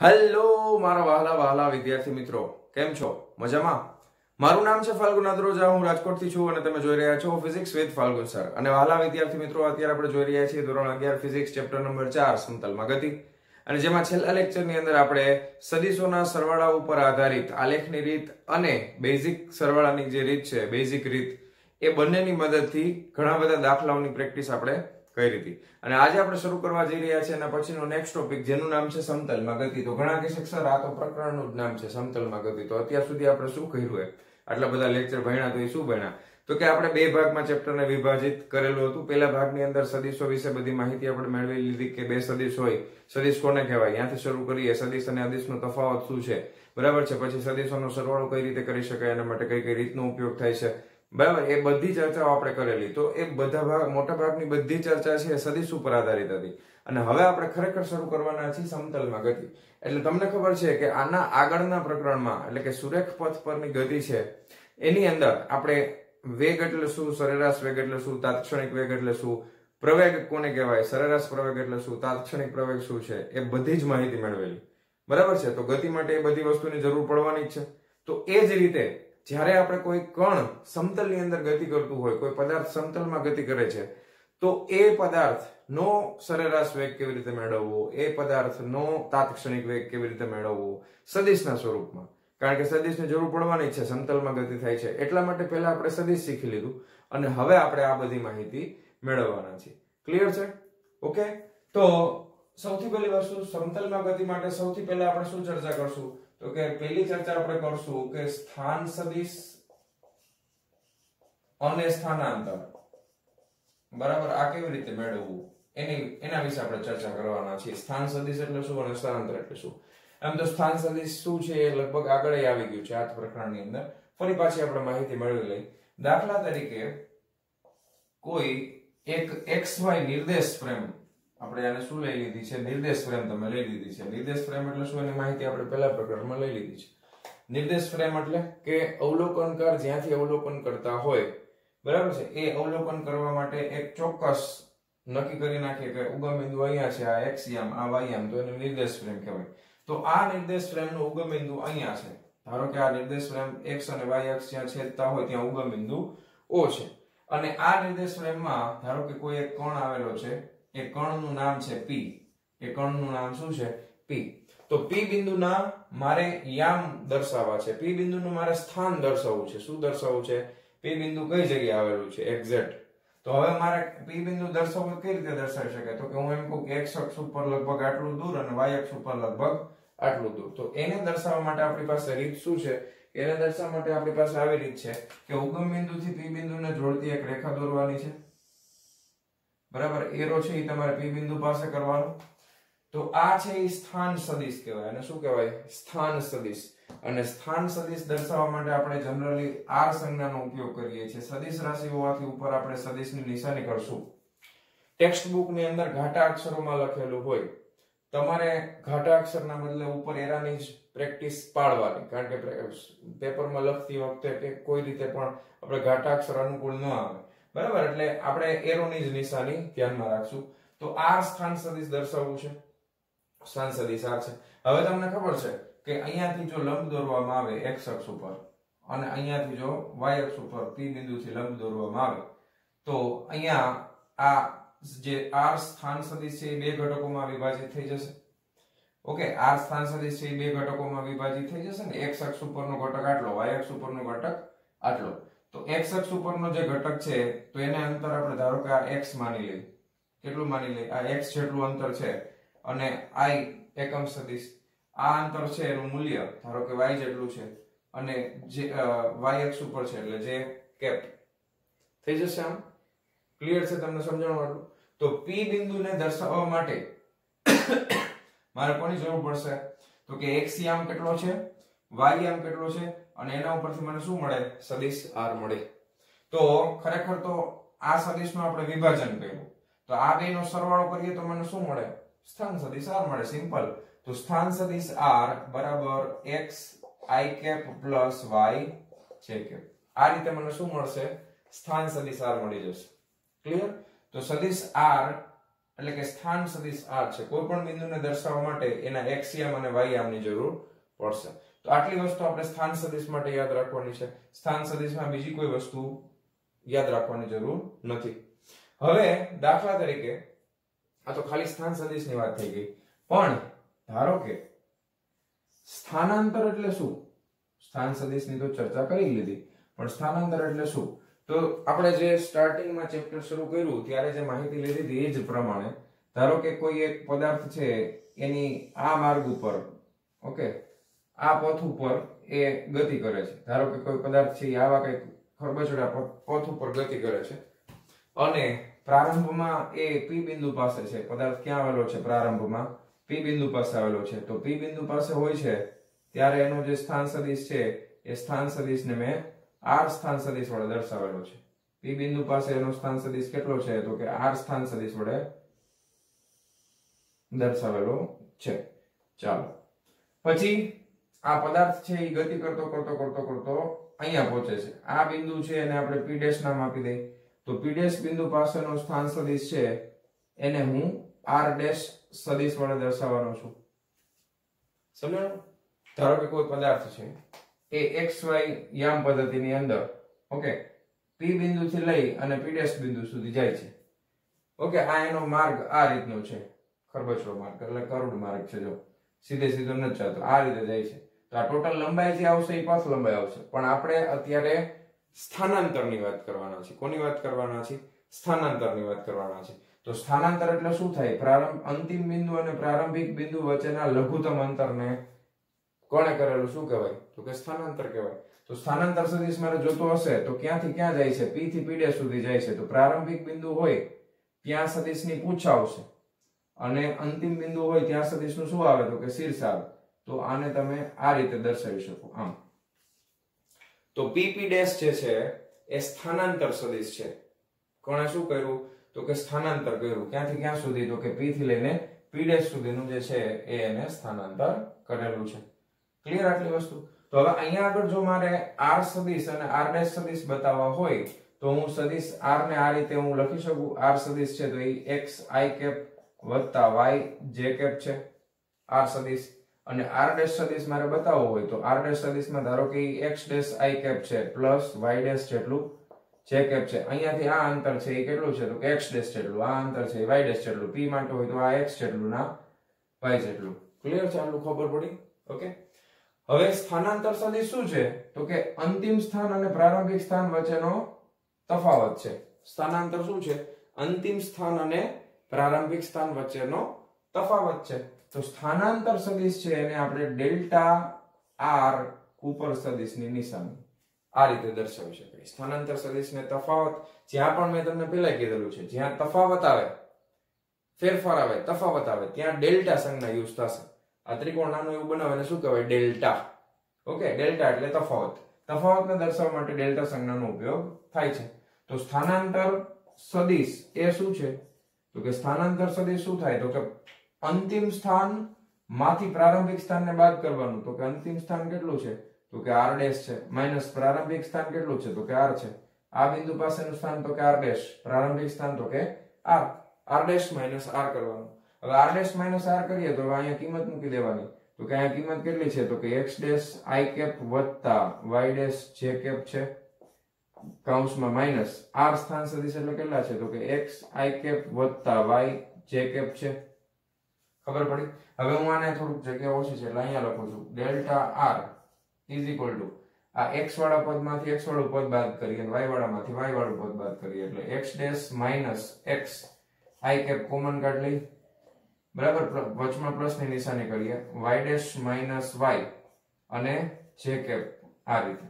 Hello મારા વહાલા વહાલા વિદ્યાર્થી મિત્રો, કેમ છો? મજામાં? મારું નામ છે ફાલ્ગુન અદ્રોજા, હું રાજકોટથી છું અને તમે જોઈ રહ્યા છો ફિઝિક્સ વિથ ફાલ્ગુન સર. અને વહાલા વિદ્યાર્થી મિત્રો, અત્યારે આપણે જોઈ રહ્યા છીએ ધોરણ 11 ફિઝિક્સ ચેપ્ટર નંબર 4 સમતલમાં ગતિ. અને જેમાં છેલ્લા લેક્ચરની અંદર આપણે સદિશોના સરવાળા ઉપર આધારિત આલેખની રીત અને બેઝિક સરવાળાની જે રીત છે, બેઝિક રીત, એ બંનેની મદદથી ઘણા બધા દાખલાઓની પ્રેક્ટિસ આપણે કરી હતી. અને આજે આપણે શરૂ કરવા જઈ રહ્યા છીએ એના પછીનો નેક્સ્ટ ટોપિક, જેનું નામ છે સમતલમાં ગતિ. તો ઘણા કહેશે સર આ તો પ્રકરણનું જ નામ છે સમતલમાં ગતિ, તો અત્યાર સુધી આપણે શું કર્યું હોય? આટલા બધા લેક્ચર ભણ્યા તો એ શું ભણ્યા? તો કે આપણે બે ભાગમાં ચેપ્ટરને વિભાજિત કરેલું હતું. પહેલા ભાગની અંદર સદિશો વિશે બધી માહિતી આપણે મેળવી લીધી કે બે સદિશ હોય, સદિશ કોને કહેવાય, ત્યાંથી શરૂ કરીએ. સદિશ અને અદિશનો તફાવત શું છે, બરાબર છે. પછી સદિશોનો સરવાળો કઈ રીતે કરી શકાય, એના માટે કઈ કઈ રીતનો ઉપયોગ થાય છે, બરાબર, એ બધી ચર્ચાઓ આપણે કરેલી. તો એ બધા મોટા ભાગની બધી ચર્ચા છે સદિશ ઉપર આધારિત હતી. અને હવે આપણે ખરેખર શરૂ કરવાના છીએ સમતલમાં ગતિ. એટલે તમને ખબર છે કે આના આગળના પ્રકરણમાં, એટલે કે સુરેખ પથ પરની ગતિ છે, એની અંદર આપણે વેગ એટલે શું, સરેરાશ વેગ એટલે શું, તાત્ક્ષણિક વેગ એટલે શું, પ્રવેગ કોને કહેવાય, સરેરાશ પ્રવેગ એટલે શું, તાત્ક્ષણિક પ્રવેગ શું છે, એ બધી જ માહિતી મેળવેલી, બરાબર છે. તો ગતિ માટે એ બધી વસ્તુની જરૂર પડવાની જ છે. તો એ જ રીતે જ્યારે આપણે કોઈ કણ સમતલની અંદર ગતિ કરતું હોય, કોઈ પદાર્થ સમતલમાં ગતિ કરે છે, તો એ પદાર્થનો સરેરાશ વેગ કેવી રીતે મેળવવો, એ પદાર્થનો તાત્ક્ષણિક વેગ કેવી રીતે મેળવવો સદિશના સ્વરૂપમાં, કારણ કે સદિશની જરૂર પડવાની છે, સમતલમાં ગતિ થાય છે. એટલા માટે પહેલા આપણે સદિશ શીખી લીધું અને હવે આપણે આ બધી માહિતી મેળવવાના છીએ. ક્લિયર છે? ઓકે. તો સૌથી પહેલી વસ્તુ, સમતલમાં ગતિ માટે સૌથી પહેલા આપણે શું ચર્ચા કરશું? તો કે પહેલી ચર્ચા આપણે કરશું કે સ્થાન સદિશ અને સ્થાનાંતર, બરાબર, આ કેવી રીતે મેળવવું એના વિશે આપણે ચર્ચા કરવાના છીએ. સ્થાન સદિશ એટલે શું અને સ્થાનાંતર એટલે શું? એમ તો સ્થાન સદિશ શું છે એ લગભગ આગળ આવી ગયું છે આ પ્રકરણની અંદર. ફરી પાછી આપણે માહિતી મેળવી લઈ. દાખલા તરીકે કોઈ એક XY નિર્દેશ ફ્રેમ, આપણે આને શું લઈ લીધી છે? નિર્દેશ ફ્રેમ તમે લઈ લીધી છે. નિર્દેશ ફ્રેમ એટલે શું એની માહિતી આપણે પહેલા પ્રકરણમાં લઈ લીધી છે. નિર્દેશ ફ્રેમ એટલે કે અવલોકનકાર જ્યાંથી અવલોકન કરતા હોય, બરાબર છે, એ અવલોકન કરવા માટે એક ચોક્કસ નક્કી કરી નાખીએ કે ઉગમ બિંદુ અહીંયા છે, આ x યામ, આ y યામ, તો એને નિર્દેશ ફ્રેમ કહેવાય. તો આ નિર્દેશ ફ્રેમનો ઉગમ બિંદુ અહીંયા છે. ધારો કે આ નિર્દેશ ફ્રેમ x અને y અક્ષ જ્યાં છેદતા હોય ત્યાં ઉગમ બિંદુ O છે. અને આ નિર્દેશ ફ્રેમમાં ધારો કે કોઈ એક કણ આવેલો છે, એ કણનું નામ છે P. એ કણનું નામ શું છે? P. તો P બિંદુના મારે યામ દર્શાવવા છે, P બિંદુનું મારે સ્થાન દર્શાવવું છે. શું દર્શાવવું છે? P બિંદુ કઈ જગ્યાએ આવેલું છે? એક્ઝેક્ટ. તો હવે મારે P બિંદુ દર્શાવવું કઈ રીતે દર્શાવી શકાય? તો કે હું એમ કહું કે x અક્ષ ઉપર લગભગ આટલું દૂર અને y અક્ષ ઉપર લગભગ આટલું દૂર. તો એને દર્શાવવા માટે આપણી પાસે રીત શું છે? એને દર્શાવવા માટે આપણી પાસે આવી રીત છે કે ઉગમ બિંદુથી P બિંદુને જોડતી એક રેખા દોરવાની છે, બરાબર. એરો છે એ તમારે P બિંદુ પાસે કરવાનો. તો આ છે એ સ્થાન સદિશ કહેવાય. અને શું કહેવાય? સ્થાન સદિશ. અને સ્થાન સદિશ દર્શાવવા માટે આપણે જનરલી r સંજ્ઞાનો ઉપયોગ કરીએ છીએ. સદિશ રાશિ હોવાથી ઉપર આપણે સદિશની નિશાની કરશું. ટેક્સ્ટ બુક ની અંદર ઘાટા અક્ષરોમાં લખેલું હોય, તમારે ઘાટા અક્ષરના બદલે ઉપર એરાની જ પ્રેક્ટિસ પાડવાની, કારણ કે પેપરમાં લખતી વખતે કે કોઈ રીતે પણ આપણે ઘાટા અક્ષર અનુકૂળ ન આવે, બરાબર. એટલે આપણે એરોની જ નિશાની ધ્યાનમાં રાખશું. તો આ સ્થાન સદિશ દર્શાવવું છે. સ્થાન સદિશ આ છે. હવે તમને ખબર છે કે અહીંયાથી જો લંબ દોરવામાં આવે x અક્ષ ઉપર અને અહીંયાથી જો y અક્ષ ઉપર P બિંદુથી લંબ દોરવામાં આવે, તો અહીંયા આ જે r સ્થાન સદિશ છે એ બે ઘટકોમાં વિભાજિત થઈ જશે. ઓકે, r સ્થાન સદિશ છે એ બે ઘટકોમાં વિભાજિત થઈ જશે ને. x અક્ષ ઉપરનો ઘટક આટલો, y અક્ષ ઉપરનો ઘટક આટલો. તો x અક્ષ ઉપરનો જે ઘટક છે તો એને અંતર આપણે ધારો કે આ x માની લઈએ. કેટલું માની લઈએ? આ x જેટલું અંતર છે. અને i એકમ સદિશ, આ અંતર છે એનું મૂલ્ય ધારો કે y જેટલું છે. અને જે y અક્ષ ઉપર છે એટલે જે કેપ થઈ જશે. આમ ક્લિયર છે? તમને સમજણ વાળું? તો P બિંદુને દર્શાવવા માટે મારે કોની જરૂર પડશે? તો કે x યામ કેટલો છે, y યામ કેટલો છે, અને એના ઉપરથી મને શું મળે? સદિશ r મળે. તો ખરેખર તો આ સદિશનું આપણે વિભાજન કર્યું, તો આ બેનો સરવાળો કરીએ તો મને શું મળે? સ્થાન સદિશ r મળે. સિમ્પલ. તો સ્થાન સદિશ r બરાબર x i cap plus y j cap. આ રીતે મને શું મળશે? સ્થાન સદિશ r મળી જશે. ક્લિયર? તો સદિશ r એટલે કે સ્થાન સદિશ r છે. કોઈ પણ બિંદુને દર્શાવવા માટે એના x યામ અને y યામની જરૂર પડશે. તો આટલી વસ્તુ આપણે સ્થાન સદિશ માટે યાદ રાખવાની છે. સ્થાન સદિશમાં બીજી કોઈ વસ્તુ યાદ રાખવાની જરૂર નથી. હવે દાખલા તરીકે આ તો ખાલી સ્થાન સદિશની વાત થઈ ગઈ, પણ ધારો કે સ્થાનાંતર એટલે શું? સ્થાન સદિશની તો ચર્ચા કરી લીધી, પણ સ્થાનાંતર એટલે શું? તો આપણે જે સ્ટાર્ટિંગમાં ચેપ્ટર શરૂ કર્યું ત્યારે જે માહિતી લીધી હતી એ જ પ્રમાણે ધારો કે કોઈ એક પદાર્થ છે એની આ માર્ગ ઉપર, ઓકે, આ પથ ઉપર એ ગતિ કરે છે. ધારો કે કોઈ પદાર્થ છે આવા કંઈક ખરબચડા પથ ઉપર ગતિ કરે છે અને પ્રારંભમાં એ P બિંદુ પાસે છે. પદાર્થ ક્યાં આવેલો છે? પ્રારંભમાં P બિંદુ પાસે આવેલો છે. તો P બિંદુ પાસે હોય છે ત્યારે એનો જે સ્થાન સદિશ છે એ સ્થાન સદિશને મેં r સ્થાન સદિશ વડે દર્શાવેલો છે. P બિંદુ પાસે એનો સ્થાન સદિશ કેટલો છે? તો કે r સ્થાન સદિશ વડે દર્શાવેલો છે. ચાલો, પછી આ પદાર્થ છે એ ગતિ કરતો કરતો કરતો કરતો અહીંયા પહોંચે છે. આ બિંદુ છે એને આપણે P' નામ આપી દઈએ. તો P' બિંદુ પાસેનો સ્થાન સદિશ છે એને હું r' સદિશ વડે દર્શાવવાનો છું. સમજાયું? ધારો કે કોઈ પદાર્થ છે એ xy યામ પદ્ધતિની અંદર, ઓકે, P બિંદુથી લઈ અને P' બિંદુ સુધી જાય છે. ઓકે, આ એનો માર્ગ આ રીતનો છે, ખરબચડો માર્ગ એટલે કર્વડ માર્ગ છે. જો સીધે સીધો નથી જતો, આ રીતે જાય છે. તો આ ટોટલ લંબાઈ જે આવશે એ પથ લંબાઈ આવશે. પણ આપણે અત્યારે સ્થાનાંતરની વાત કરવાના છે. કોની વાત કરવાના છે? સ્થાનાંતરની વાત કરવાના છે. તો સ્થાનાંતર એટલે શું થાય? અંતિમ બિંદુ અને પ્રારંભિક બિંદુ વચ્ચેના લઘુત્તમ અંતરને કોણે કરેલું શું કહેવાય? તો કે સ્થાનાંતર કહેવાય. તો સ્થાનાંતર સદિશ મારે જોતો હશે તો ક્યાંથી ક્યાં જાય છે? P થી P' સુધી જાય છે. તો પ્રારંભિક બિંદુ હોય ત્યાં સદિશની પૂછ આવશે અને અંતિમ બિંદુ હોય ત્યાં સદિશનું શું આવે? તો કે શીર્ષ આવે. તો આને તમે આ રીતે દર્શાવી શકો, આમ. તો PP' જે છે એ સ્થાનાંતર સદિશ છે. કોણે શું કર્યું? તો કે સ્થાનાંતર કર્યું. ક્યાંથી ક્યાં સુધી? તો કે P થી લઈને P' સુધીનું જે છે એ એને સ્થાનાંતર કરેલું છે. ક્લિયર આટલી વસ્તુ? તો હવે અહીંયા આગળ જો મારે r સદિશ અને r' સદિશ બતાવવા હોય તો હું સદિશ r ને આ રીતે હું લખી શકું. r સદિશ છે તો એ x i કેપ વત્તા y j કેપ છે r સદિશ. અને r' સદિશ મારે બતાવવો હોય તો r' સદિશમાં ધારો કે x' i કેપ છે પ્લસ y' જેટલું j કેપ છે. અહીંયાથી આ અંતર છે એ કેટલું છે? તો કે x' જેટલું. આ અંતર છે y' જેટલું. p માટે હોય તો આ x જેટલું ના y જેટલું. ક્લિયર છે? આટલું ખબર પડી? ઓકે. હવે સ્થાનાંતર સદિશ શું છે? તો કે અંતિમ સ્થાન અને પ્રારંભિક સ્થાન વચ્ચેનો તફાવત છે. સ્થાનાંતર શું છે? અંતિમ સ્થાન અને પ્રારંભિક સ્થાન વચ્ચેનો તફાવત છે. તો સ્થાનાંતર સદિશ છે એને આપણે ડેલ્ટા r ઉપર સદિશની નિશાની આ રીતે દર્શાવી શકાય. સ્થાનાંતર સદિશને તફાવત જ્યાં પણ મેં તમને પહેલા કીધેલું છે, જ્યાં તફાવત આવે, ફેરફાર આવે, તફાવત આવે ત્યાં ડેલ્ટા સંજ્ઞા યુઝ થશે. આ ત્રિકોણ નાનું એવું બનાવે શું કહેવાય? ડેલ્ટા. ઓકે, ડેલ્ટા એટલે તફાવત. તફાવતને દર્શાવવા માટે ડેલ્ટા સંજ્ઞાનો ઉપયોગ થાય છે. તો સ્થાનાંતર સદિશ એ શું છે? તો કે સ્થાનાંતર સદિશ શું થાય? તો કે અંતિમ સ્થાન માંથી પ્રારંભિક સ્થાનને બાદ કરવાનું. તો કે અંતિમ સ્થાન કેટલું છે? તો કે r' છે માઈનસ પ્રારંભિક સ્થાન કેટલું છે? તો કે r છે. આ બિંદુ પાસેનું સ્થાન તો કે r', પ્રારંભિક સ્થાન તો કે r. r' માઈનસ r કરવાનું. હવે r' માઈનસ r કરીએ તો અહીંયા કિંમત મૂકી દેવાની. તો કે અહીંયા કિંમત કેટલી છે? તો કે x' i કેપ વત્તા y' j કેપ છે કૌંસમાં માઈનસ r સ્થાન સદિશ એટલે કેટલા છે? તો કે x i કેપ વત્તા y j કેપ છે. ખબર પડી? હવે હું આને થોડુંક જગ્યા ઓછી છે એટલે અહીંયા લખું છું delta r is equal to આ x વાળા પદમાંથી x વાળું પદ બાદ કરીએ અને y વાળામાંથી y વાળું પદ બાદ કરીએ એટલે x' minus x i cap common કાઢ લઈ, બરાબર, વચમાં પ્લસ ની નિશાની કરીએ, y' માઈનસ y અને j કેપ આ રીતે.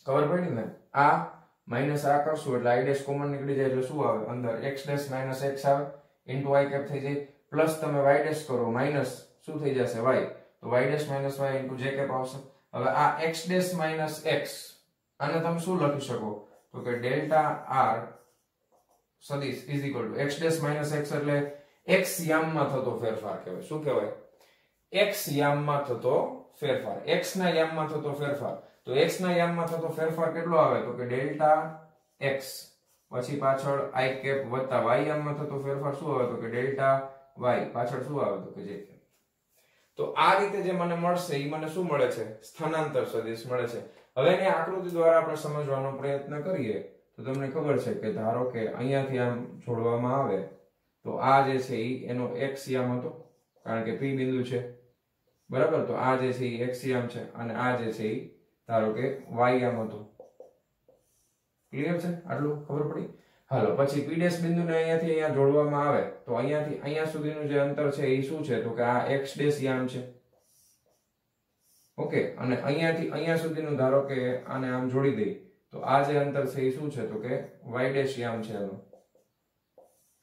ખબર પડી ને? આ માઈનસ આ કરશું એટલે i' કોમન નીકળી જાય એટલે શું આવે? અંદર x' માઈનસ x આવે ઇન્ટુ y કેપ થઈ જાય, પ્લસ તમે y' કરો માઈનસ શું થઈ જશે? y. તો y' minus y into j cap આવશે. હવે આ x' માઈનસ x આને તમે શું લખી શકો? તો કે ડેલ્ટા r સદિશ is equal to x' minus x એટલે x યામમાં થતો ફેરફાર કહેવાય. શું કહેવાય? x યામમાં થતો ફેરફાર. x ના યામમાં થતો ફેરફાર. તો x ના યામમાં થતો ફેરફાર કેટલો આવે? તો કે ડેલ્ટા x પછી પાછળ i કેપ વત્તા y યામમાં થતો ફેરફાર શું આવે તો કે ડેલ્ટા y, પાછળ શું આવે તો કે j કેપ. તો આ રીતે જે મને મળશે એ મને શું મળે છે? સ્થાનાંતર સદિશ મળે છે. હવે એની આકૃતિ દ્વારા આપણે સમજવાનો પ્રયત્ન કરીએ તો તમને ખબર છે કે ધારો કે અહીંયાથી આમ જોડવામાં આવે તો આ જે છે એનો x યામ હતો, કારણ કે p બિંદુ છે, બરાબર. તો આ જે છે એ x યામ છે અને આ જે છે એ ધારો કે y યામ હતો. ક્લિયર છે? આટલું ખબર પડી? હાલો, પછી p' બિંદુને અહીંયાથી અહીંયા જોડવામાં આવે તો અહીંયાથી અહીંયા સુધીનું જે અંતર છે એ શું છે તો કે આ x' યામ છે. ઓકે, અને અહીંયાથી અહીંયા સુધીનું ધારો કે આને આમ જોડી દઈ તો આ જે અંતર છે એ શું છે તો કે y' યામ છે એનું.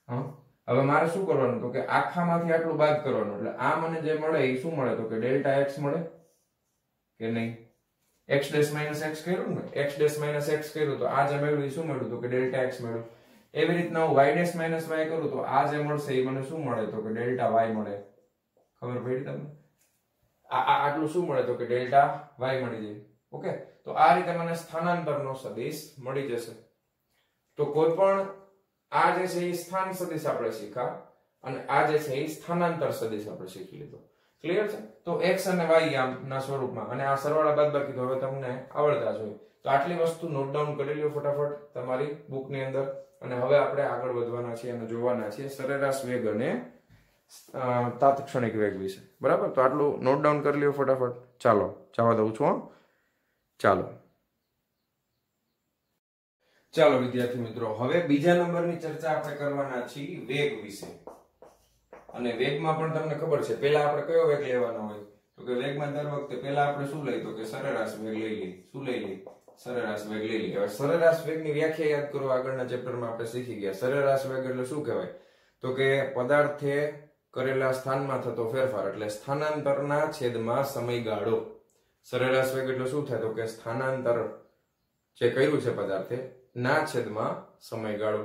હા, હવે મારે શું કરવાનું તો કે આખામાંથી આટલું બાદ કરવાનું, એટલે આ મને જે મળે એ શું મળે તો કે ડેલ્ટા x મળે કે નહીં? x' - x કર્યું ને, x' - x કર્યું તો આ જે મળ્યું એ શું મળ્યું તો કે ડેલ્ટા x મળ્યું. એવી રીતના હું y' - y કરું તો આ જે મળશે એ મને શું મળે તો કે ડેલ્ટા y મળે. ખબર પડી તમને? આટલું શું મળે તો કે ડેલ્ટા y મળી જાય. ઓકે, તો આ રીતે મને સ્થાનાંતરનો સદિશ મળી જશે. તો કોઈ પણ આ જે છે એ સ્થાન સદિશ આપણે શીખ્યા અને આ જે છે એ સ્થાનાંતર સદિશ આપણે શીખી લીધો. ક્લિયર છે? તો x અને y યામના સ્વરૂપમાં, અને આ સરવાળા બાદબાકી તો હવે તમને આવડતા જ હોય. તો આટલી વસ્તુ નોટ ડાઉન કરી લ્યો ફટાફટ તમારી બુકની અંદર. અને હવે આપણે આગળ વધવાના છીએ અને જોવાના છીએ સરેરાશ વેગ અને તાત્ક્ષણિક વેગ વિશે. બરાબર, તો આટલું નોટ ડાઉન કરી લ્યો ફટાફટ. ચાલો જવા દઉં છું. ચાલો વિદ્યાર્થી મિત્રો, હવે બીજા નંબરની ચર્ચા આપણે કરવાના છીએ વેગ વિશે. અને વેગમાં પણ તમને ખબર છે પહેલા આપણે કયો વેગ લેવાનો હોય તો કે વેગમાં દર વખતે પહેલા આપણે શું લઈએ તો કે સરેરાશ વેગ લઈ લઈએ. શું લઈ લઈએ? સરેરાશ વેગ લઈ લઈએ. હવે સરેરાશ વેગની વ્યાખ્યા યાદ કરો, આગળના ચેપ્ટરમાં આપણે શીખી ગયા. સરેરાશ વેગ એટલે શું કહેવાય તો કે પદાર્થે કરેલા સ્થાનમાં થતો ફેરફાર, એટલે સ્થાનાંતરના છેદમાં સમયગાળો. સરેરાશ વેગ એટલે શું થાય તો કે સ્થાનાંતર જે કર્યું છે પદાર્થે ના છેદમાં સમયગાળો.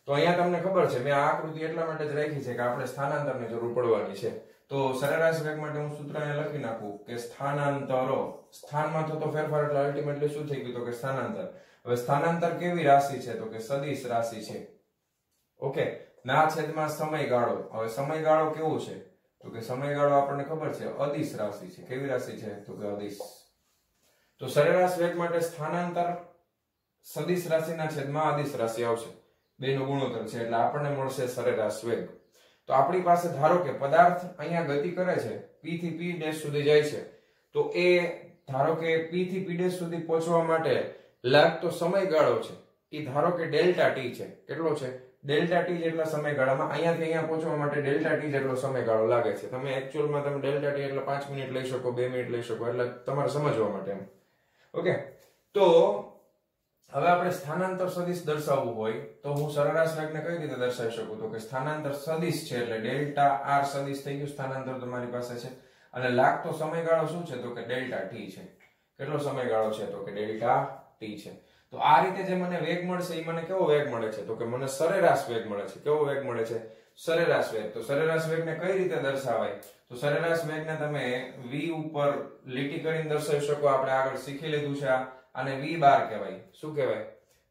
તો અહીંયા તમને ખબર છે મેં આ આકૃતિ એટલા માટે જ રાખી છે કે આપણે સ્થાનાંતરની જરૂર પડવાની છે. તો સરેરાશ વેગ માટે હું સૂત્ર અહીંયા લખી નાખું કે સ્થાનાંતરો, સ્થાનમાં થતો ફેરફાર એટલે અલ્ટિમેટલી શું થઈ ગયું તો કે સ્થાનાંતર. હવે સ્થાનાંતર કેવી રાશિ છે તો કે સદિશ રાશિ છે. ઓકે, ના છેદમાં સમયગાળો. હવે સમયગાળો કેવો છે તો કે સમયગાળો આપણને ખબર છે અદિશ રાશિ છે. કેવી રાશિ છે તો કે અદિશ. તો સરેરાશ વેગ માટે સ્થાનાંતર સદિશ રાશિના છેદમાં અદિશ રાશિ આવશે. બેનો ગુણોત્તર છે એટલે આપણને મળશે સરેરાશ વેગ. તો આપણી પાસે ધારો કે પદાર્થ અહીંયા ગતિ કરે છે, p થી p' સુધી જાય છે, તો એ ધારો કે p થી p' સુધી પહોંચવા માટે લાગતો સમયગાળો છે એ ધારો કે ડેલ્ટા t છે. કેટલો છે? ડેલ્ટા t જેટલા સમયગાળામાં અહીંયાથી અહીંયા પહોંચવા માટે ડેલ્ટા t જેટલો સમયગાળો લાગે છે. તમે એકચ્યુઅલમાં તમે ડેલ્ટા t એટલે 5 મિનિટ લઈ શકો, 2 મિનિટ લઈ શકો, એટલે તમારે સમજવા માટે એમ. ઓકે, તો હવે આપણે સ્થાનાંતર સદિશ દર્શાવવું હોય તો હું સરેરાશ વેગને કઈ રીતે દર્શાવી શકું તો કે સ્થાનાંતર સદિશ છે એટલે ડેલ્ટા r સદિશ થઈ ગયું. સ્થાનાંતર તમારી પાસે છે અને લાગતો સમયગાળો શું છે તો કે ડેલ્ટા t છે. કેટલો સમયગાળો છે તો કે ડેલ્ટા t છે. તો આ રીતે જે મને વેગ મળશે એ મને કેવો વેગ મળે છે તો કે મને સરેરાશ વેગ મળે છે. કેવો વેગ મળે છે? સરેરાશ વેગ. તો સરેરાશ વેગને કઈ રીતે દર્શાવાય તો સરેરાશ વેગને તમે v ઉપર લીટી કરીને દર્શાવી શકો. આપણે આગળ શીખી લીધું છે આને v બાર કહેવાય. શું કહેવાય?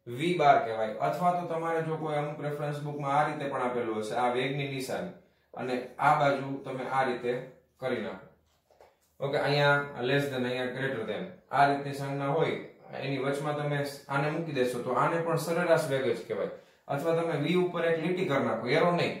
v બાર કહેવાય. અથવા તો તમારે જો કોઈ અમુક રેફરન્સ બુકમાં આ રીતે પણ આપેલું હશે, આ વેગની નિશાની અને આ બાજુ તમે આ રીતે કરી નાખો. ઓકે, અહીંયા લેસ ધેન, અહીંયા ગ્રેટર ધેન, આ રીતની સંજ્ઞા હોય એની વચમાં તમે આને મૂકી દેશો તો આને પણ સરેરાશ વેગ જ કહેવાય. અથવા તમે v ઉપર એક લીટી કરી નાખો, એરો નહીં,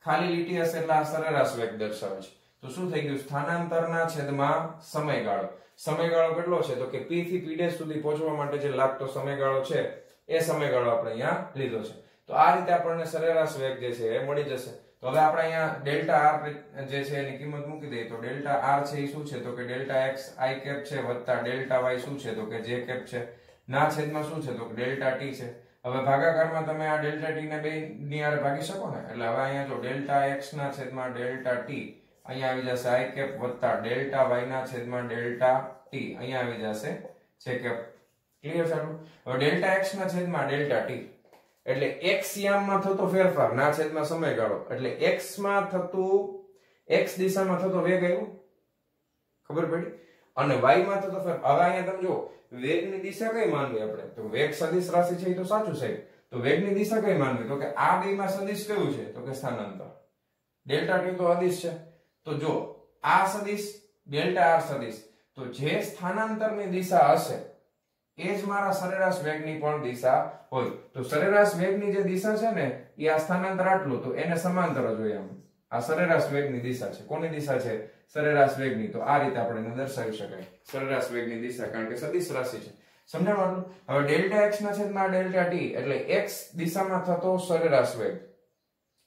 ખાલી લીટી હશે એટલે આ સરેરાશ વેગ દર્શાવે છે. તો શું થઈ ગયું? સ્થાનાંતરના છેદમાં સમયગાળો. સમયગાળો કેટલો છે તો કે p થી p' સુધી પહોંચવા માટે જે લાગતો સમયગાળો છે એ સમયગાળો આપણે અહીંયા લીધો છે. તો આ રીતે આપણને સરેરાશ વેગ જે છે એ મળી જશે. તો હવે આપણે અહીંયા ડેલ્ટા r જે છે એની કિંમત મૂકી દઈએ તો ડેલ્ટા r છે એ શું છે તો કે ડેલ્ટા x i કેપ છે વત્તા ડેલ્ટા y શું છે તો કે j કેપ છે. ના છેદમાં શું છે તો કે ડેલ્ટા t છે. હવે ભાગાકારમાં તમે આ ડેલ્ટા t ને બે ની આરે ભાગી શકો ને, એટલે હવે અહીંયા જો ડેલ્ટા x ના છેદમાં ડેલ્ટા t અહીંયા આવી જશે i કેપ વત્તા ડેલ્ટા y ના છેદમાં ડેલ્ટા t અહીંયા આવી જશે j કેપ. ક્લિયર છે? હવે ડેલ્ટા x ના છેદમાં ડેલ્ટા t એટલે x યામમાં થતો ફેરફાર ના છેદમાં સમયગાળો એટલે x માં થતું, x દિશામાં થતો વેગ આવ્યો, ખબર પડી? અને y માં થતો ફેરફાર. હવે અહીંયા તમે જો વેગની દિશા કઈ માનવી આપણે તો વેગ સદિશ રાશિ છે એ તો સાચું સાહેબ. તો વેગની દિશા કઈ માનવી? તો કે આ બેમાં સદિશ કયું છે? તો કે સ્થાનાંતર. ડેલ્ટા ટી તો અદિશ છે, તો જો આ સદિશ ડેલ્ટા આર સદિશ, તો જે સ્થાનાંતરની દિશા હશે એ જ મારા સરેરાશ વેગની પણ દિશા હોય. તો સરેરાશ વેગની જે દિશા છે ને એ આ સ્થાનાંતર આટલું, તો એને સમાંતર જ હોય. આમ આ સરેરાશ વેગની દિશા છે. કોની દિશા છે? સરેરાશ વેગની. તો આ રીતે આપણે એને દર્શાવી શકાય, સરેરાશ વેગની દિશા, કારણ કે સદિશ રાશિ છે. સમજાણું? હવે ડેલ્ટા x ના છેદમાં ડેલ્ટા t એટલે x દિશામાં થતો સરેરાશ વેગ,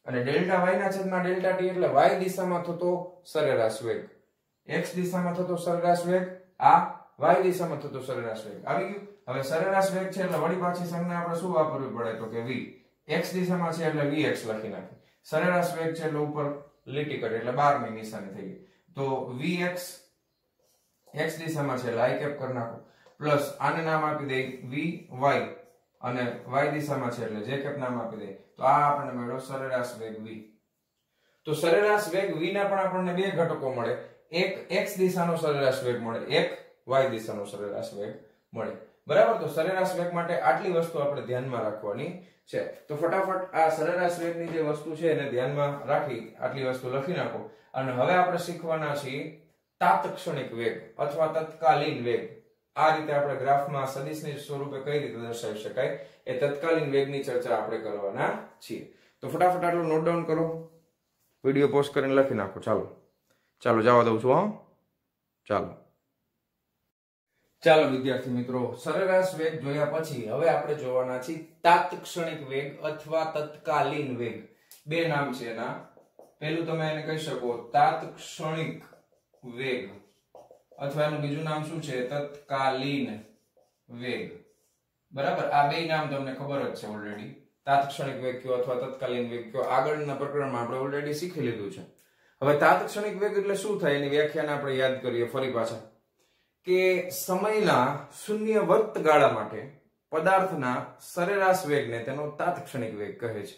અને ડેલ્ટા y ના છેદમાં ડેલ્ટા t એટલે y દિશામાં થતો સરેરાશ વેગ. x દિશામાં થતો સરેરાશ વેગ, આ y દિશામાં થતો સરેરાશ વેગ. આવી ગયું? હવે સરેરાશ વેગ છે એટલે વળી પાછી સંજ્ઞા આપણે શું વાપરવી પડે? તો કે v. x દિશામાં છે એટલે vx લખી નાખી. સરેરાશ વેગ છે એટલે ઉપર લીટી કરી એટલે 12 ની નિશાની થઈ ગઈ. તો vx x દિશામાં છે એટલે i કેપ કરી નાખો, પ્લસ આને નામ આપી દે vy, અને y દિશામાં છે એટલે j કેપ નામ આપી દે. તો આ આપણને મળ્યો સરેરાશ વેગ v. તો સરેરાશ વેગ v ના પણ આપણને બે ઘટકો મળે. એક x દિશાનો સરેરાશ વેગ મળે, એક y દિશાનો સરેરાશ વેગ મળે. બરાબર? તો સરેરાશ વેગ માટે આટલી વસ્તુ આપણે ધ્યાનમાં રાખવાની છે. તો ફટાફટ આ સરેરાશ વેગની જે વસ્તુ છે એને ધ્યાનમાં રાખી આટલી વસ્તુ લખી નાખો. અને હવે આપણે શીખવાના છીએ તાત્ક્ષણિક વેગ અથવા તત્કાલીન વેગ. આ રીતે આપણે ગ્રાફમાં સદિશની સ્વરૂપે કઈ રીતે દર્શાવી શકાય એ તત્કાલીન વેગની ચર્ચા આપણે કરવાના છીએ. તો ફટાફટ આટલું નોટ ડાઉન કરો, વિડિયો પોઝ કરીને લખી નાખો. ચાલો જવા દઉં છું. ચાલો વિદ્યાર્થી મિત્રો, સરેરાશ વેગ જોયા પછી હવે આપણે જોવાના છીએ તાત્ક્ષણિક વેગ અથવા તત્કાલીન વેગ. બે નામ છે એના. પહેલું તમે એને કહી શકો તાત્ક્ષણિક વેગ, અથવા એનું બીજું નામ શું છે? તત્કાલીન વેગ. બરાબર? આ બે નામ તમને ખબર જ છે ઓલરેડી. તાત્ક્ષણિક વેગ કયો અથવા તત્કાલીન વેગ કયો આગળના પ્રકરણમાં આપણે ઓલરેડી શીખી લીધું છે. હવે તાત્ક્ષણિક વેગ એટલે શું થાય એની વ્યાખ્યાને આપણે યાદ કરીએ ફરી પાછા. કે સમયના શૂન્ય વર્તગાળા માટે પદાર્થના સરેરાશ વેગને તેનો તાત્ક્ષણિક વેગ કહે છે.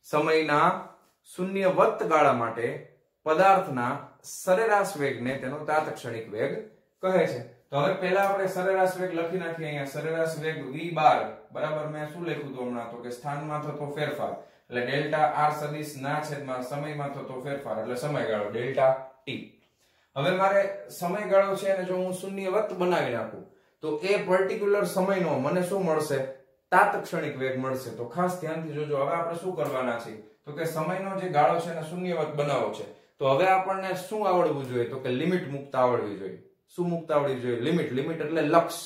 સમયના શૂન્ય વર્તગાળા માટે પદાર્થના સરેરાશ વેગને તેનો તાત્ક્ષણિક વેગ કહે છે. તો હવે પહેલા આપણે સરેરાશ વેગ લખી નાખીએ. અહીંયા સરેરાશ વેગ v બાર બરાબર મેં શું લખ્યું હતું હમણાં? તો કે સ્થાનમાં થતો ફેરફાર એટલે ડેલ્ટા આર સદિશ ના છેદમાં સમયમાં થતો ફેરફાર એટલે સમયગાળો ડેલ્ટા t. હવે મારે સમયગાળો છે અને જો હું શૂન્યવત બનાવી નાખું તો એ પર્ટિક્યુલર સમયનો મને શું મળશે? તાત્ક્ષણિક વેગ મળશે. તો ખાસ ધ્યાનથી જોજો. હવે આપણે શું કરવાના છે? તો કે સમયનો જે ગાળો છે એને શૂન્યવત બનાવવો છે. તો હવે આપણને શું આવડવું જોઈએ? તો કે લિમિટ મુકતા આવડવી જોઈએ. શું મુકતા આવડવી જોઈએ? લિમિટ. લિમિટ એટલે લક્ષ.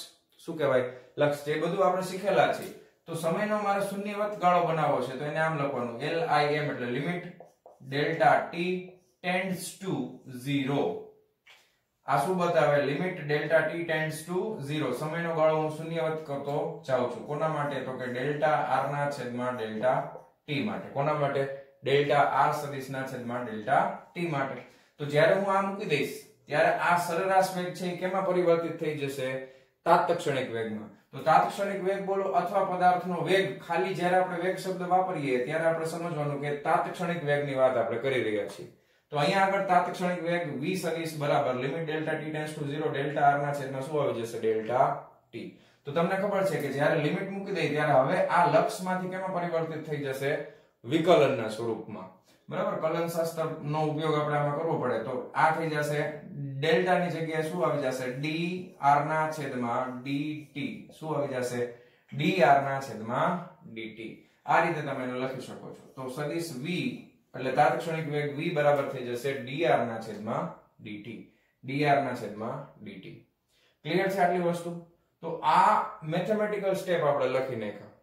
શું કહેવાય? લક્ષ. જે બધું આપણે શીખેલા છે. તો સમયનો મારે શૂન્યવત ગાળો બનાવવો છે તો એને આમ લખવાનું LIM એટલે limit delta t tends to 0. આ શું બતાવે? Limit delta t tends to 0. સમયનો ગાળો હું શૂન્યવત કરતો જાઉં છું. કોના માટે? તો કે ડેલ્ટા r ના છેદમાં ડેલ્ટા t માટે. કોના માટે? ડેલ્ટા r સદિશના છેદમાં ડેલ્ટા t માટે. તો જ્યારે હું આ મૂકી દઈશ ત્યારે આ સરેરાશ વેગ છે કેમાં પરિવર્તિત થઈ જશે? તાત્ક્ષણિક વેગમાં. તો તાત્ક્ષણિક વેગ બોલો અથવા પદાર્થનો વેગ, ખાલી જ્યારે આપણે વેગ શબ્દ વાપરીએ ત્યારે આપણે સમજવાનું કે તાત્ક્ષણિક વેગની વાત આપણે કરી રહ્યા છીએ. તો અહીંયા આગળ તાત્ક્ષણિક વેગ v સદિશ બરાબર limit delta t tends to 0 delta r ના છેદમાં શું આવી જશે? Delta t. તો તમને ખબર છે કે જ્યારે લિમિટ મૂકી દઈએ ત્યારે હવે આ લક્ષમાંથી કેમાં પરિવર્તિત થઈ જશે? વિકલનના સ્વરૂપમાં. બરાબર? કલન શાસ્ત્રનો ઉપયોગ આપણે આમાં કરવો પડે. તો આ થઈ જશે ડેલ્ટા ની જગ્યાએ શું આવી જશે? dr ના છેદમાં dt. શું આવી જશે? dr ના છેદમાં dt. આ રીતે તમે એને લખી શકો છો. તો સદિશ v એટલે તાત્ક્ષણિક વેગ v બરાબર થઈ જશે dr ના છેદમાં dt. dr ના છેદમાં dt. ક્લિયર છે આટલી વસ્તુ? તો આ મેથેમેટિકલ સ્ટેપ આપણે લખી નાખ્યા.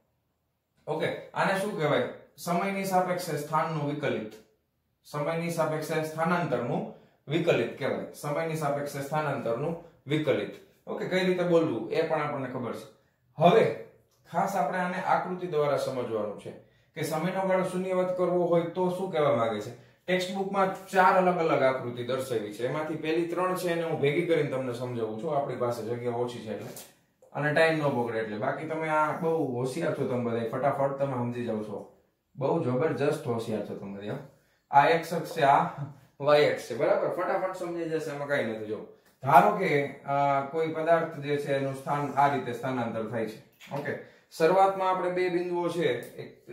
ઓકે, આને શું કહેવાય? સમયની સાપેક્ષે સ્થાનનું વિકલિત. સમયની સાપેક્ષે સ્થાનાંતરનું વિકલિત કહેવાય. સમયની સાપેક્ષે સ્થાનાંતરનું વિકલિત. ઓકે, કઈ રીતે બોલવું એ પણ આપણને ખબર છે. હવે ખાસ આપણે આને આકૃતિ દ્વારા સમજવાનું છે કે સમયનો ગાળો શૂન્યવત કરવો હોય તો શું કહેવા માંગે છે. ટેક્સ્ટ બુકમાં 4 અલગ અલગ આકૃતિ દર્શાવી છે. એમાંથી પહેલી 3 છે એને હું ભેગી કરીને તમને સમજાવું છું. આપણી પાસે જગ્યા ઓછી છે એટલે, અને ટાઈમ ન બગડે એટલે. બાકી તમે આ બહુ હોશિયાર છો તમે બધા, ફટાફટ તમે સમજી જાવ છો. બહુ જબરજસ્ત હોશિયાર છો તમે બધા. આ x અક્ષ છે, આ y અક્ષ છે. બરાબર? ફટાફટ સમજી જશે, એમાં કઈ નથી. જો ધારો કે કોઈ પદાર્થ જે છે એનું સ્થાન આ રીતે સ્થાનાંતર થાય છે. ઓકે, શરૂઆતમાં આપણે બે બિંદુઓ છે,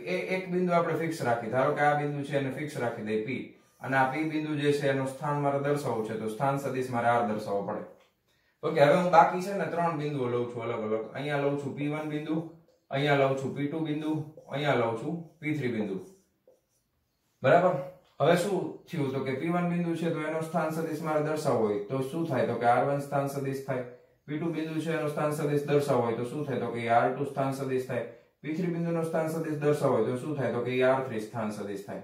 એક બિંદુ આપણે ફિક્સ રાખી, ધારો કે આ બિંદુ છે એને ફિક્સ રાખી દઈએ P, અને આ P બિંદુ જે છે એનું સ્થાન મારે દર્શાવવું છે, તો સ્થાન સદિશ મારે R દર્શાવવો પડે. ઓકે, હવે હું બાકી છે ને ત્રણ બિંદુઓ લઉં છું અલગ અલગ. અહીંયા લઉં છું P1 બિંદુ, અહીંયા લઉં છું P2 બિંદુ, અહીંયા લઉં છું P3 બિંદુ. બરાબર. હવે શું થયું તો કે P1 બિંદુ છે તો એનો સ્થાન સદિશ મારે દર્શાવવો હોય તો શું થાય તો કે R1 સ્થાન સદિશ થાય. P2 બિંદુ છે એનો સ્થાન સદિશ દર્શાવવો હોય તો શું થાય તો કે R2 સ્થાન સદિશ થાય. P3 બિંદુનો સ્થાન સદિશ દર્શાવવો હોય તો શું થાય તો કે R3 સ્થાન સદિશ થાય.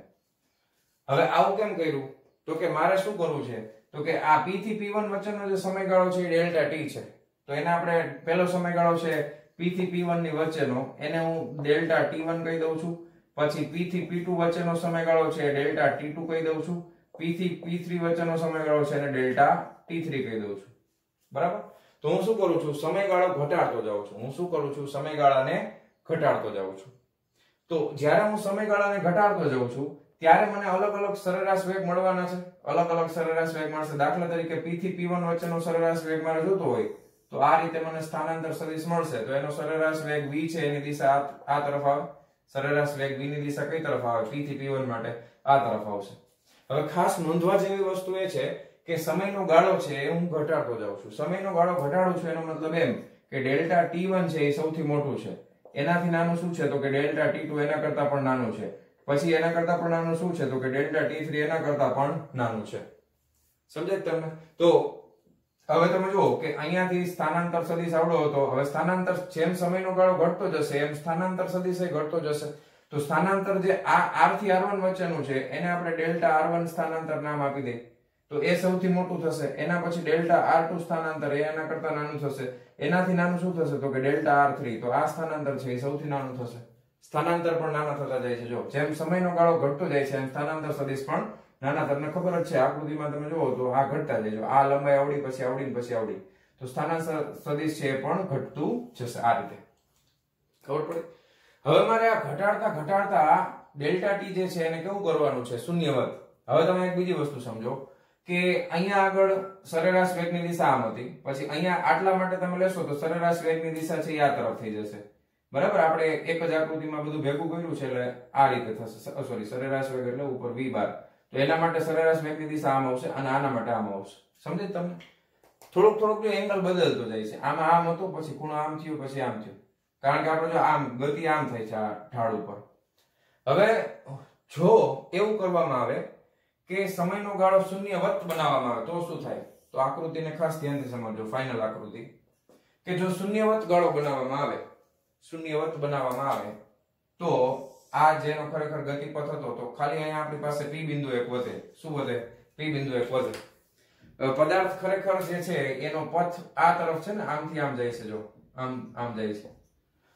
હવે આવું કેમ કર્યું તો કે મારે શું કરવું છે તો કે આ P થી P1 વચ્ચેનો જે સમયગાળો છે એ ડેલ્ટા T છે, તો એને આપણે પહેલો સમયગાળો છે P થી P1 ની વચ્ચેનો એને હું ડેલ્ટા T1 કહી દઉં છું. પછી P થી P2 વચ્ચેનો સમયગાળો છે ડેલ્ટા T2 કહી દઉં છું. P થી P3 વચ્ચેનો સમયગાળો છે એને ડેલ્ટા T3 કહી દઉં છું. બરાબર. તો હું શું કરું છું સમયગાળો ઘટાડતો જાઉં છું. હું શું કરું છું સમયગાળાને ઘટાડતો જાઉં છું. તો જ્યારે હું સમયગાળાને ઘટાડતો જાઉં છું ત્યારે મને અલગ અલગ સરેરાશ વેગ મળવાના છે. અલગ અલગ સરેરાશ વેગ મળશે. દાખલા તરીકે P થી P1 વચ્ચેનો સરેરાશ વેગ મારે જોતો હોય તો આ રીતે મને સ્થાનાંતર સદિશ મળશે. તો એનો સરેરાશ વેગ v છે એની દિશા આ તરફ આવે. સરેરાશ વેગ v ની દિશા કઈ તરફ આવે? P થી P1 માટે આ તરફ આવશે. હવે ખાસ નોંધવા જેવી વસ્તુ એ છે કે સમયનો ગાળો છે એ હું ઘટાડતો જાઉં છું. સમયનો ગાળો ઘટાડું છું એનો મતલબ એમ કે ડેલ્ટા T1 છે એ સૌથી મોટું છે. એનાથી નાનું શું છે તો કે ડેલ્ટા T2 એના કરતા પણ નાનું છે. પછી એના કરતા પણ નાનું શું છે તો કે ડેલ્ટા T3 એના કરતા પણ નાનું છે. સમજાય તમને? તો હવે તમે જુઓ કે અહીંયાથી સ્થાનાંતર સદિશ આવડો હતો. હવે સ્થાનાંતર જેમ સમયનો ગાળો ઘટતો જશે એમ સ્થાનાંતર સદિશ ઘટતો જશે. તો સ્થાનાંતર જે આ R થી R1 વચ્ચેનું છે એને આપણે ડેલ્ટા R1 સ્થાનાંતર નામ આપી દઈએ તો એ સૌથી મોટું થશે. એના પછી ડેલ્ટા R2 સ્થાનાંતર એ એના કરતા નાનું થશે. એનાથી નાનું શું થશે તો કે ડેલ્ટા R3. તો આ સ્થાનાંતર છે એ સૌથી નાનું થશે. સ્થાનાંતર પણ નાના થતા જાય છે. જો જેમ સમયનો ગાળો ઘટતો જાય છે એમ સ્થાનાંતર સદિશ પણ નાના. તમને ખબર જ છે આકૃતિમાં તમે જુઓ તો આ ઘટતા જાય છે. આ લંબાઈ આવડી પછી આવડી પછી આવડી. તો સ્થાનાંતર સદિશ છે એ પણ ઘટતું જશે આ રીતે. ખબર પડી? હવે મારે આ ઘટાડતા ઘટાડતા ડેલ્ટા T જે છે એને કેવું કરવાનું છે? શૂન્યવત. હવે તમે એક બીજી વસ્તુ સમજો કે અહીંયા આગળ સરેરાશ વેગની દિશા આમ હતી. પછી અહીંયા આટલા માટે તમે લેશો તો સરેરાશ વેગની દિશા છે એ આ તરફ થઈ જશે. બરાબર. આપણે એક જ આકૃતિમાં બધું ભેગું કર્યું છે એટલે આ રીતે થશે. સોરી, સરેરાશ વેગ એટલે ઉપર v બાર. તો એના માટે સરેરાશ વેગની દિશા આમ આવશે અને આના માટે આમ આવશે. સમજે તમને? થોડુંક થોડુંક એંગલ બદલતો જાય છે. આમાં આમ હતો પછી ખૂણો આમ થયો પછી આમ થયો. કારણ કે આપણે જો આમ ગતિ આમ થાય છે આ ઢાળ ઉપર. હવે જો એવું કરવામાં આવે કે સમયનો ગાળો શૂન્યવત બનાવવામાં આવે તો શું થાય? તો આકૃતિને ખાસ ધ્યાનથી સમજો. ફાઇનલ આકૃતિ કે જો શૂન્યવત ગાળો બનાવવામાં આવે તો આ જેનો ખરેખર ગતિપથ હતો તો ખાલી અહીંયા આપણી પાસે P બિંદુ એક વધે. શું વધે? P બિંદુ એક વધે. પદાર્થ ખરેખર જે છે એનો પથ આ તરફ છે ને આમથી આમ જાય છે. જો આમ જાય છે.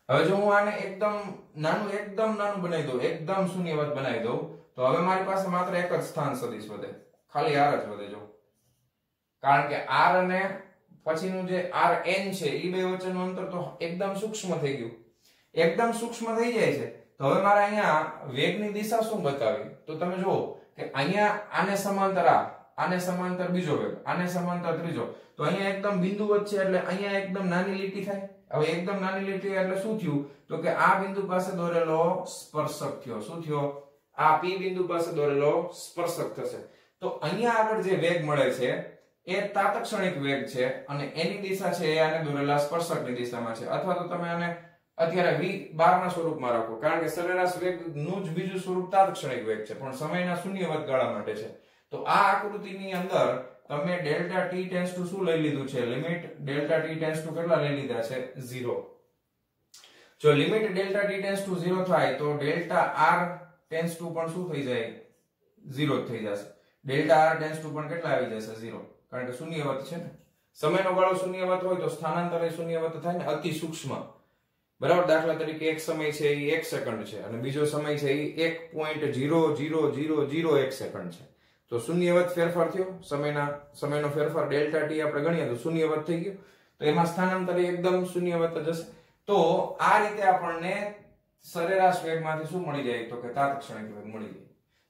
હવે જો હું આને એકદમ નાનું બનાવી દઉં, એકદમ શૂન્યવત બનાવી દઉં તો હવે મારી પાસે માત્ર એક જ સ્થાન સદિશ વધે. ખાલી R જ વધે. જો કારણ કે R અને પછીનું જે Rn છે એ બે વચ્ચેનું અંતર તો એકદમ સૂક્ષ્મ થઈ ગયું. એકદમ સૂક્ષ્મ થઈ જાય છે તો હવે મારે અહીંયા વેગની દિશા શું બતાવી? તો તમે જુઓ કે અહીંયા આને સમાંતર આને સમાંતર બીજો વેગ, આને સમાંતર ત્રીજો. તો અહીંયા એકદમ બિંદુ વચ્ચે એટલે અહીંયા એકદમ નાની લીટી થાય. હવે એકદમ નાની લીટી એટલે શું થયું તો કે આ બિંદુ પાસે દોરેલો સ્પર્શક થયો. શું થયો? આ P બિંદુ પાસે દોરેલો સ્પર્શક થશે. તો અહીંયા આગળ જે વેગ મળે છે એ તાત્ક્ષણિક વેગ છે અને એની દિશા છે એ આને દોરેલા સ્પર્શકની દિશામાં છે. અથવા તો તમે આને અત્યારે v12 ના સ્વરૂપમાં રાખો કારણ કે સરેરાશ વેગનું જ બીજું સ્વરૂપ તાત્ક્ષણિક વેગ છે પણ સમયના શૂન્યવત ગાળા માટે છે. તો આ આકૃતિની અંદર તમે ડેલ્ટા t ટેન્ડ્સ ટુ શું લઈ લીધું છે? Limit delta t tends to કેટલા લઈ લીધા છે? 0. જો limit delta t tends to 0 થાય તો ડેલ્ટા r ટેન્ડ્સ ટુ પણ શું થઈ જાય? 0 થઈ જશે. ડેલ્ટા r ટેન્ડ્સ ટુ પણ કેટલા આવી જશે? 0. કારણ કે શૂન્યવત છે ને. સમયનો ગાળો શૂન્યવત હોય તો સ્થાનાંતર એ શૂન્યવત થાય ને, અતિ સૂક્ષ્મ. બરાબર. દાખલા તરીકે એક સમય છે એ 1 સેકન્ડ છે અને બીજો સમય છે એ 1.00001 સેકન્ડ છે. તો શૂન્યવત ફેરફાર થયો. સમયનો ફેરફાર ડેલ્ટા t આપણે ગણીએ તો શૂન્યવત થઈ ગયો. તો એમાં સ્થાનાંતર એકદમ શૂન્યવત જશે. તો આ રીતે આપણને સરેરાશ વેગમાંથી શું મળી જાય તો કે તાત્ક્ષણિક વેગ મળી જાય.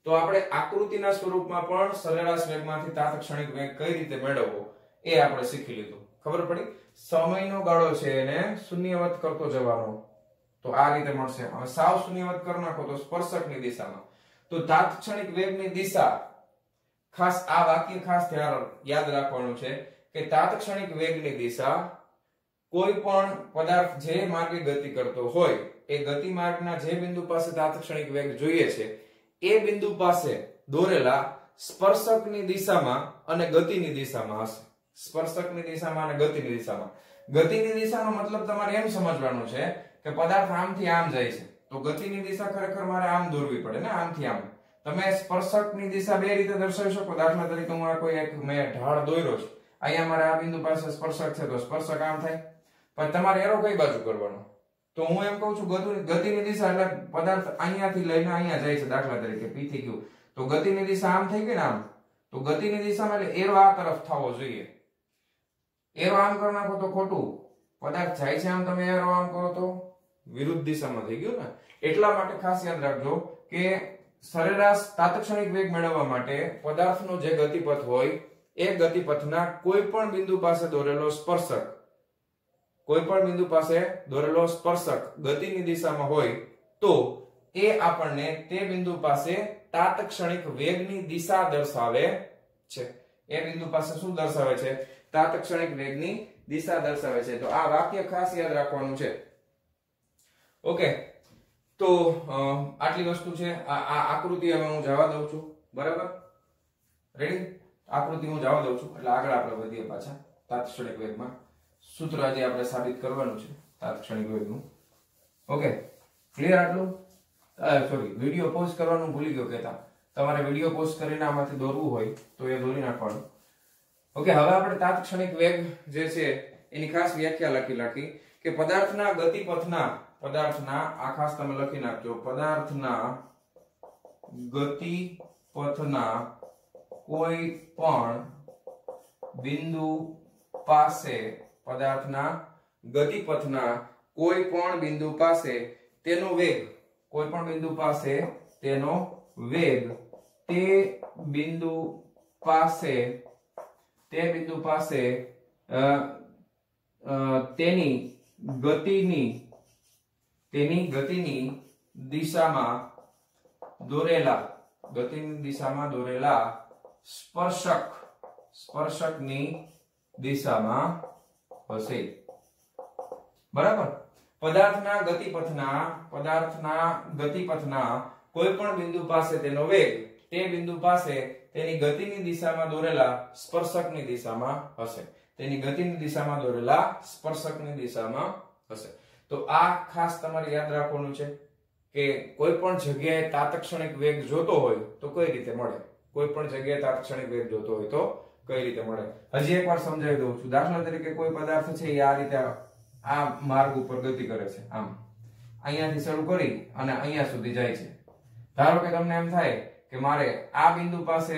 તો આપણે આકૃતિના સ્વરૂપમાં પણ સરેરાશ વેગમાંથી તાત્ક્ષણિક વેગ કઈ રીતે મેળવવો એ આપણે શીખી લીધું. ખબર પડી? સમયનો ગાળો છે એને શૂન્યવત કરતો જવાનો. તો આ રીતે મળશે. હવે સાવ શૂન્યવત કરી નાખો તો સ્પર્શકની દિશામાં. તો તાત્ક્ષણિક વેગની દિશા, ખાસ આ વાક્ય ખાસ યાદ રાખવાનું છે કે તાત્ક્ષણિક વેગની દિશા કોઈ પણ પદાર્થ જે માર્ગે ગતિ કરતો હોય એ ગતિ માર્ગના જે બિંદુ પાસે તાત્ક્ષણિક વેગ જોઈએ છે એ બિંદુ પાસે દોરેલા સ્પર્શકની દિશામાં અને ગતિની દિશામાં હશે. સ્પર્શકની દિશામાં અને ગતિની દિશામાં. ગતિની દિશાનો મતલબ તમારે એમ સમજવાનું છે કે પદાર્થ આમથી આમ જાય છે તો ગતિની દિશા ખરેખર મારે આમ દોરવી પડે ને, આમથી આમ. તમે સ્પર્શકની દિશા બે રીતે દર્શાવી શકો. દાખલા તરીકે હું આ કોઈ એક મેં ઢાળ દોર્યો છે, અહીંયા મારે આ બિંદુ પાસે સ્પર્શક છે તો સ્પર્શક આમ થાય, પણ તમારે એરો કઈ બાજુ કરવાનો? તો હું એમ કહું છું ગતિની દિશા એટલે પદાર્થ અહીંયાથી લઈને અહીંયા જાય છે, દાખલા તરીકે P થી Q, તો ગતિની દિશા આમ થઈ ગઈ ને આમ. તો ગતિની દિશામાં એટલે એરો આ તરફ થવો જોઈએ. એરો આમ કરી નાખો તો ખોટું. પદાર્થ જાય છે આમ, તમે એરો આમ કરો તો વિરુદ્ધ દિશામાં થઈ ગયું ને. એટલા માટે ખાસ યાદ રાખજો કે સરેરાશ તાત્ક્ષણિક વેગ મેળવવા માટે પદાર્થનો જે ગતિપથ હોય એ ગતિપથના કોઈ પણ બિંદુ પાસે દોરેલો સ્પર્શક, કોઈ પણ બિંદુ પાસે દોરેલો સ્પર્શક ગતિની દિશામાં હોય તો એ આપણને તે બિંદુ પાસે તાત્ક્ષણિક વેગની દિશા દર્શાવે છે. એ બિંદુ પાસે શું દર્શાવે છે? તાત્ક્ષણિક વેગની દિશા દર્શાવે છે. તો આ વાક્ય ખાસ યાદ રાખવાનું છે. ઓકે, તો આટલી વસ્તુ છે. આ આકૃતિ હવે હું જવા દઉં છું, બરાબર? રેડી? આકૃતિ હું જવા દઉં છું એટલે આગળ આપણે વધીએ પાછા તાત્ક્ષણિક વેગમાં. સૂત્ર આજે આપણે સાબિત કરવાનું છે તાત્ક્ષણિક વેગનું. ઓકે, ક્લિયર આટલું? સોરી, વિડિયો પોઝ કરવાનું ભૂલી ગયો કહેતા. તમારે વિડિયો પોઝ કરીને આમાંથી દોરવું હોય તો એ દોરી નાખવાનું. ઓકે, હવે આપણે તાત્ક્ષણિક વેગ જે છે એની ખાસ વ્યાખ્યા લખી કે પદાર્થના ગતિપથના, પદાર્થના, આ ખાસ તમે લખી નાખજો, પદાર્થના ગતિપથના કોઈ પણ બિંદુ પાસે, પદાર્થના ગતિપથના કોઈ પણ બિંદુ પાસે તેનો વેગ, કોઈ પણ બિંદુ પાસે તેનો વેગ તે બિંદુ પાસે તેની ગતિની દિશામાં દોરેલા સ્પર્શકની દિશામાં હશે. બરાબર? પદાર્થના ગતિપથના કોઈ પણ બિંદુ પાસે તેનો વેગ તે બિંદુ પાસે તેની ગતિની દિશામાં દોરેલા સ્પર્શકની દિશામાં હશે. તેની ગતિની દિશામાં દોરેલા સ્પર્શકની દિશામાં હશે. તો આ ખાસ તમારે યાદ રાખવાનું છે કે કોઈ પણ જગ્યાએ તાત્ક્ષણિક વેગ જોતો હોય તો કઈ રીતે મળે. કોઈ પણ જગ્યાએ તાત્ક્ષણિક વેગ જોતો હોય તો કઈ રીતે મળે. હજી એકવાર સમજાવી દઉં છું. દાખલા તરીકે કોઈ પદાર્થ છે એ આ રીતે આ માર્ગ ઉપર ગતિ કરે છે, આમ અહીંયાથી શરૂ કરી અને અહીંયા સુધી જાય છે. ધારો કે તમને એમ થાય કે મારે આ બિંદુ પાસે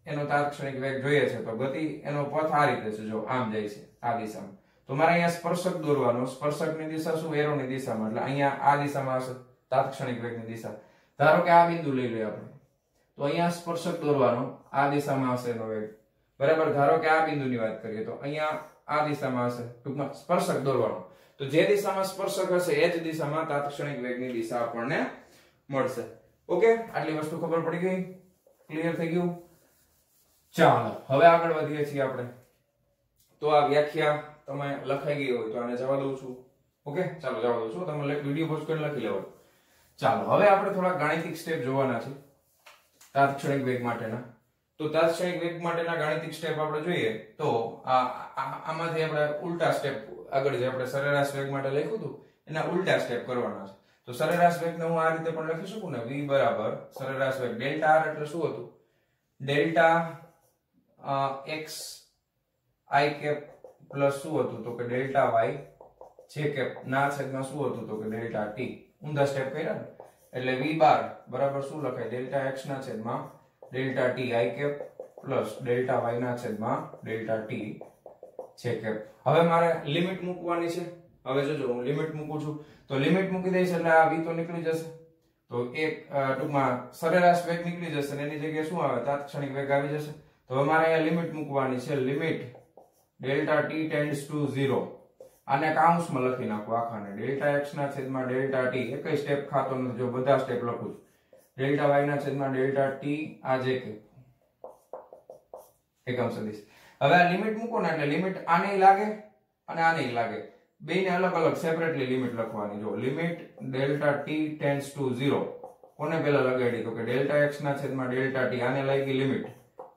એનો તાત્ક્ષણિક વેગ જોઈએ છે તો ગતિ એનો પથ આ રીતે છે, જો આમ જાય છે આ દિશામાં, તો મારે અહીંયા સ્પર્શક દોરવાનો. સ્પર્શકની દિશા શું? એરોની દિશામાં, એટલે અહીંયા આ દિશામાં હશે તાત્ક્ષણિક વેગની દિશા. ધારો કે આ બિંદુ લઈ લઈએ આપણે, તો અહીંયા સ્પર્શક દોરવાનો, આ દિશામાં હશે એનો વેગ, બરાબર? ધારો કે આ બિંદુની વાત કરીએ તો અહીંયા આ દિશામાં હશે, ટૂંકમાં સ્પર્શક દોરવાનો. તો જે દિશામાં સ્પર્શક હશે એ જ દિશામાં તાત્ક્ષણિક વેગની દિશા આપણને મળશે. ઓકે, આટલી વસ્તુ ખબર પડી ગઈ? ક્લિયર થઈ ગયું? ચાલો હવે આગળ વધીએ છીએ આપણે. તો આ વ્યાખ્યા તમે લખાઈ ગઈ હોય તો આને જવા દઉં છું. ઓકે, ચાલો જવા દઉં છું. તમે વિડિયો પોઝ કરીને લખી લેવો. ચાલો હવે આપણે થોડા ગાણિતિક સ્ટેપ જોવાના છે તાત્ક્ષણિક વેગ માટેના. તો તાત્ક્ષણિક વેગ માટેના ગાણિતિક સ્ટેપ આપણે જોઈએ તો આમાંથી આપણે ઉલટા સ્ટેપ આગળ જે આપણે સરેરાશ વેગ માટે લખ્યું હતું એના ઉલટા સ્ટેપ કરવાના છે. તો સરેરાશ વેગને હું આ રીતે પણ લખી શકું ને, v બરાબર સરેરાશ વેગ ડેલ્ટા r એટલે શું હતું? Delta x i cap plus શું હતું? તો કે ડેલ્ટા y j કેપ ના છેદમાં શું હતું? તો કે ડેલ્ટા t. ઊંધા સ્ટેપ કર્યા ને એટલે v બાર બરાબર શું લખાય? ડેલ્ટા x ના છેદમાં delta t i cap plus delta y ના છેદમાં ડેલ્ટા t j કેપ. હવે મારે લિમિટ મૂકવાની છે. હવે જોજો હું લિમિટ મૂકું છું તો લિમિટ મૂકી દઈશ એટલે આ v તો નીકળી જશે. તો એક ટૂંકમાં સરેરાશ વેગ નીકળી જશે અને એની જગ્યાએ શું આવે? તાત્ક્ષણિક વેગ આવી જશે. તો હવે મારે અહીંયા લિમિટ મૂકવાની છે. Limit delta t tends to 0. આને કાઉન્સમાં લખી નાખો આખાને ડેલ્ટા x ના છેદમાં ડેલ્ટા t એકય સ્ટેપ ખાતો નથી જો બધા સ્ટેપ લખું છું ડેલ્ટા y ના છેદમાં ડેલ્ટા t આ જે કે એકમ સદિશ હવે આ લિમિટ મૂકો ને એટલે લિમિટ આને લાગે અને આને લાગે બેયને અલગ અલગ સેપરેટલી લિમિટ લખવાની જો limit delta t tends to 0 કોને પહેલા લગાડી તો કે ડેલ્ટા x ના છેદમાં ડેલ્ટા t આને લાગી લિમિટ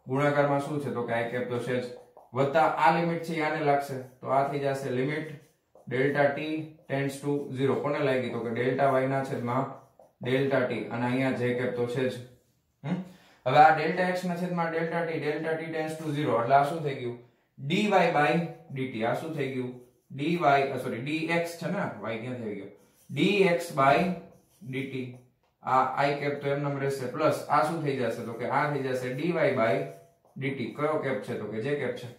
ગુણાકારમાં શું છે તો કે i કેપ તો છે જ વત્તા આ લિમિટ છે આને લાગશે તો આ થઈ જશે limit delta t tends to 0 કોને લાગી તો કે ડેલ્ટા y ના છેદમાં ડેલ્ટા t અને અહીંયા j કેપ તો છે જ હવે આ ડેલ્ટા x ના છેદમાં ડેલ્ટા t ટેન્ડ્સ ટુ 0 એટલે આ શું થઈ ગયું dy by dt આ શું થઈ ગયું dy સોરી dx છે ને y ક્યાં થઈ ગયો dx by dt આ i કેપ તો એમ નામ રહેશે પ્લસ આ શું થઈ જશે તો કે આ થઈ જશે dy by dt કયો કેપ છે તો કે j કેપ છે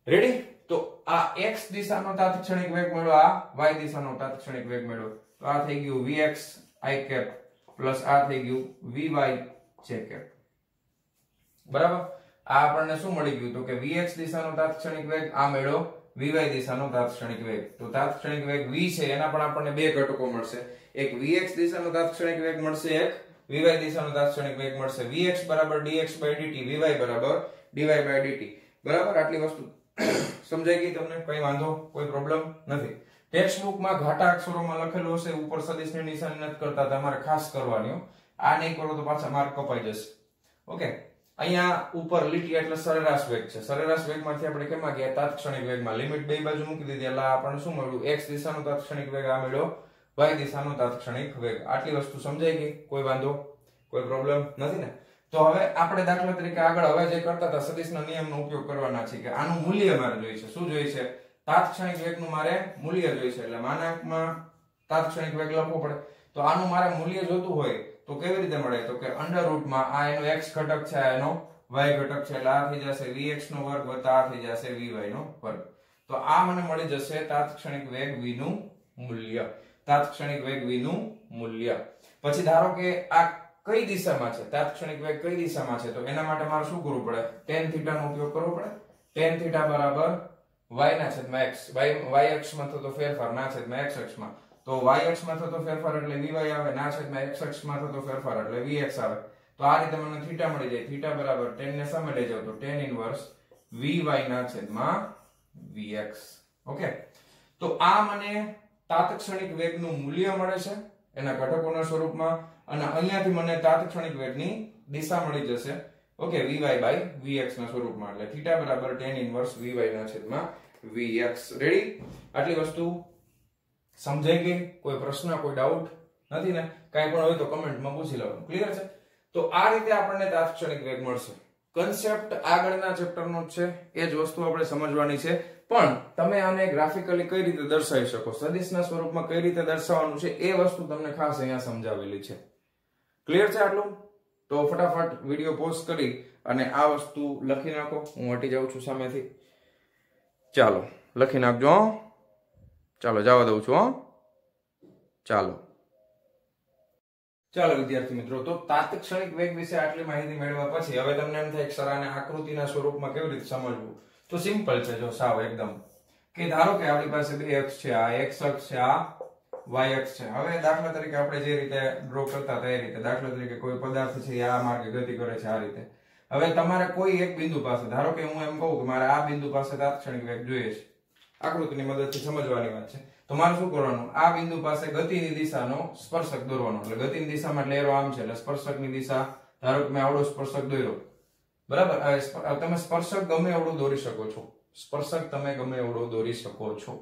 રેડી તો આ x દિશાનો તાત્ક્ષણિક વેગ મળ્યો આ y દિશાનો તાત્ક્ષણિક વેગ મળ્યો તો આ થઈ ગયું vx i કેપ પ્લસ આ થઈ ગયું vy j કેપ બરાબર આ આપણને શું મળી ગયું તો કે vx દિશાનો તાત્ક્ષણિક વેગ આ મળ્યો vy દિશાનો તાત્ક્ષણિક વેગ તો તાત્ક્ષણિક વેગ v છે એના પણ આપણને બે ઘટકો મળશે એક vx દિશાનો તાત્ક્ષણિક વેગ મળશે એક vy દિશાનો તાત્ક્ષણિક વેગ મળશે vx બરાબર dx by dt vy બરાબર dy by dt બરાબર આટલી વસ્તુ સમજાઈ ગઈ તમને કઈ વાંધો કોઈ પ્રોબ્લેમ નથી ટેક્સ્ટ બુક માં ઘાટા અક્ષરોમાં લખેલું હશે ઉપર સદિશની નિશાની નથી કરતા તમારે ખાસ કરવાની આ નહીં કરો તો પાછા માર્ક કપાઈ જશે ઓકે અહીંયા ઉપર લીટી એટલે સરેરાશ વેગ છે સરેરાશ વેગમાંથી આપણે કેમાં ગયા તાત્ક્ષણિક વેગમાં લિમિટ બે બાજુ મૂકી દીધી એટલે આપણને શું મળ્યું x દિશાનો તાત્ક્ષણિક વેગ આ મળ્યો y દિશાનો તાત્ક્ષણિક વેગ આટલી વસ્તુ સમજાઈ ગઈ કોઈ વાંધો કોઈ પ્રોબ્લેમ નથી ને તો હવે આપણે દાખલા તરીકે આગળ હવે જે કરતા હતા સદિશના નિયમનો ઉપયોગ કરવાના છે કે આનું મૂલ્ય મારે જોઈએ છે શું જોઈએ છે તાત્ક્ષણિક વેગનું મારે મૂલ્ય જોઈએ છે એટલે માનાંકમાં તાત્ક્ષણિક વેગ લખવો પડે તો આનું મારે મૂલ્ય જોતું હોય તો કેવી રીતે મળે તો કે અંડર રૂટમાં આ એનો x ઘટક છે આ એનો y ઘટક છે એટલે આ થઈ જશે vx નો વર્ગ વત્તા આ થઈ જશે vy નો વર્ગ તો આ મને મળી જશે તાત્ક્ષણિક વેગ v નું મૂલ્ય તાત્ક્ષણિક વેગ v નું મૂલ્ય પછી ધારો કે આ કઈ દિશામાં છે તાત્ક્ષણિક વેગ કઈ દિશામાં છે તો એના માટે મારે શું કરવું પડે tan θ નો ઉપયોગ કરવો પડે tan θ બરાબર y ના છેદમાં x y અક્ષમાં થતો ફેરફાર ના છેદમાં x અક્ષમાં તો y અક્ષમાં થતો ફેરફાર એટલે vy આવે ના છેદમાં x અક્ષમાં થતો ફેરફાર એટલે vx આવે તો આ રીતે મને θ મળી જાય θ બરાબર tan ને સામે લઈ જાવ તો tan ઇન્વર્સ vy ના છેદમાં vx ઓકે તો આ મને તાત્ક્ષણિક વેગનું મૂલ્ય મળે છે એના ઘટકોના સ્વરૂપમાં અને અહીંયાથી મને તાત્ક્ષણિક વેગની દિશા મળી જશે ઓકે vy by vx ના સ્વરૂપમાં એટલે θ બરાબર tan ઇન્વર્સ vy ના છેદમાં vx રેડી આટલી વસ્તુ સમજાઈ ગઈ કોઈ પ્રશ્ન કોઈ ડાઉટ નથી ને કાઈ પણ હોય તો કમેન્ટમાં પૂછી લેવાનું ક્લિયર છે તો આ રીતે આપણને તાત્ક્ષણિક વેગ મળશે કન્સેપ્ટ આગળના ચેપ્ટરનો છે એ જ વસ્તુ આપણે સમજવાની છે પણ તમે આને ગ્રાફિકલી કઈ રીતે દર્શાવી શકો સદિશના સ્વરૂપમાં કઈ રીતે દર્શાવવાનું છે એ વસ્તુ તમને ખાસ અહીંયા સમજાવેલી છે ક્લિયર છે આટલું તો ફટાફટ વિડિયો પોઝ કરી અને આ વસ્તુ લખી નાખો હું હટી જાઉં છું સામેથી ચાલો લખી નાખજો ચાલો જવા દઉં છું ચાલો ચાલો વિદ્યાર્થી મિત્રો તો તાત્ક્ષણિક વેગ વિશે આટલી માહિતી મેળવ્યા પછી હવે તમને એમ થાય કે સર આને આકૃતિના સ્વરૂપમાં કેવી રીતે સમજવું તો સિમ્પલ છે જો સાવ એકદમ કે ધારો કે આપણી પાસે બે અક્ષ છે આ x અક્ષ છે આ y અક્ષ છે હવે દાખલા તરીકે આપણે જે રીતે ડ્રો કરતા હતા એ રીતે દાખલા તરીકે કોઈ પદાર્થ છે આ માર્ગે ગતિ કરે છે આ રીતે હવે તમારે કોઈ એક બિંદુ પાસે ધારો કે હું એમ કહું કે મારે આ બિંદુ પાસે તાત્ક્ષણિક વેગ જોઈએ છે આકૃતિની મદદથી સમજવાની વાત છે તો મારે શું કરવાનું આ બિંદુ પાસે ગતિની દિશાનો સ્પર્શક દોરવાનો એટલે ગતિની દિશામાં એરો આમ છે એટલે સ્પર્શકની દિશા ધારો કે મેં આવડો સ્પર્શક દોર્યો બરાબર તમે સ્પર્શક ગમે એવડું દોરી શકો છો સ્પર્શક તમે ગમે એવડો દોરી શકો છો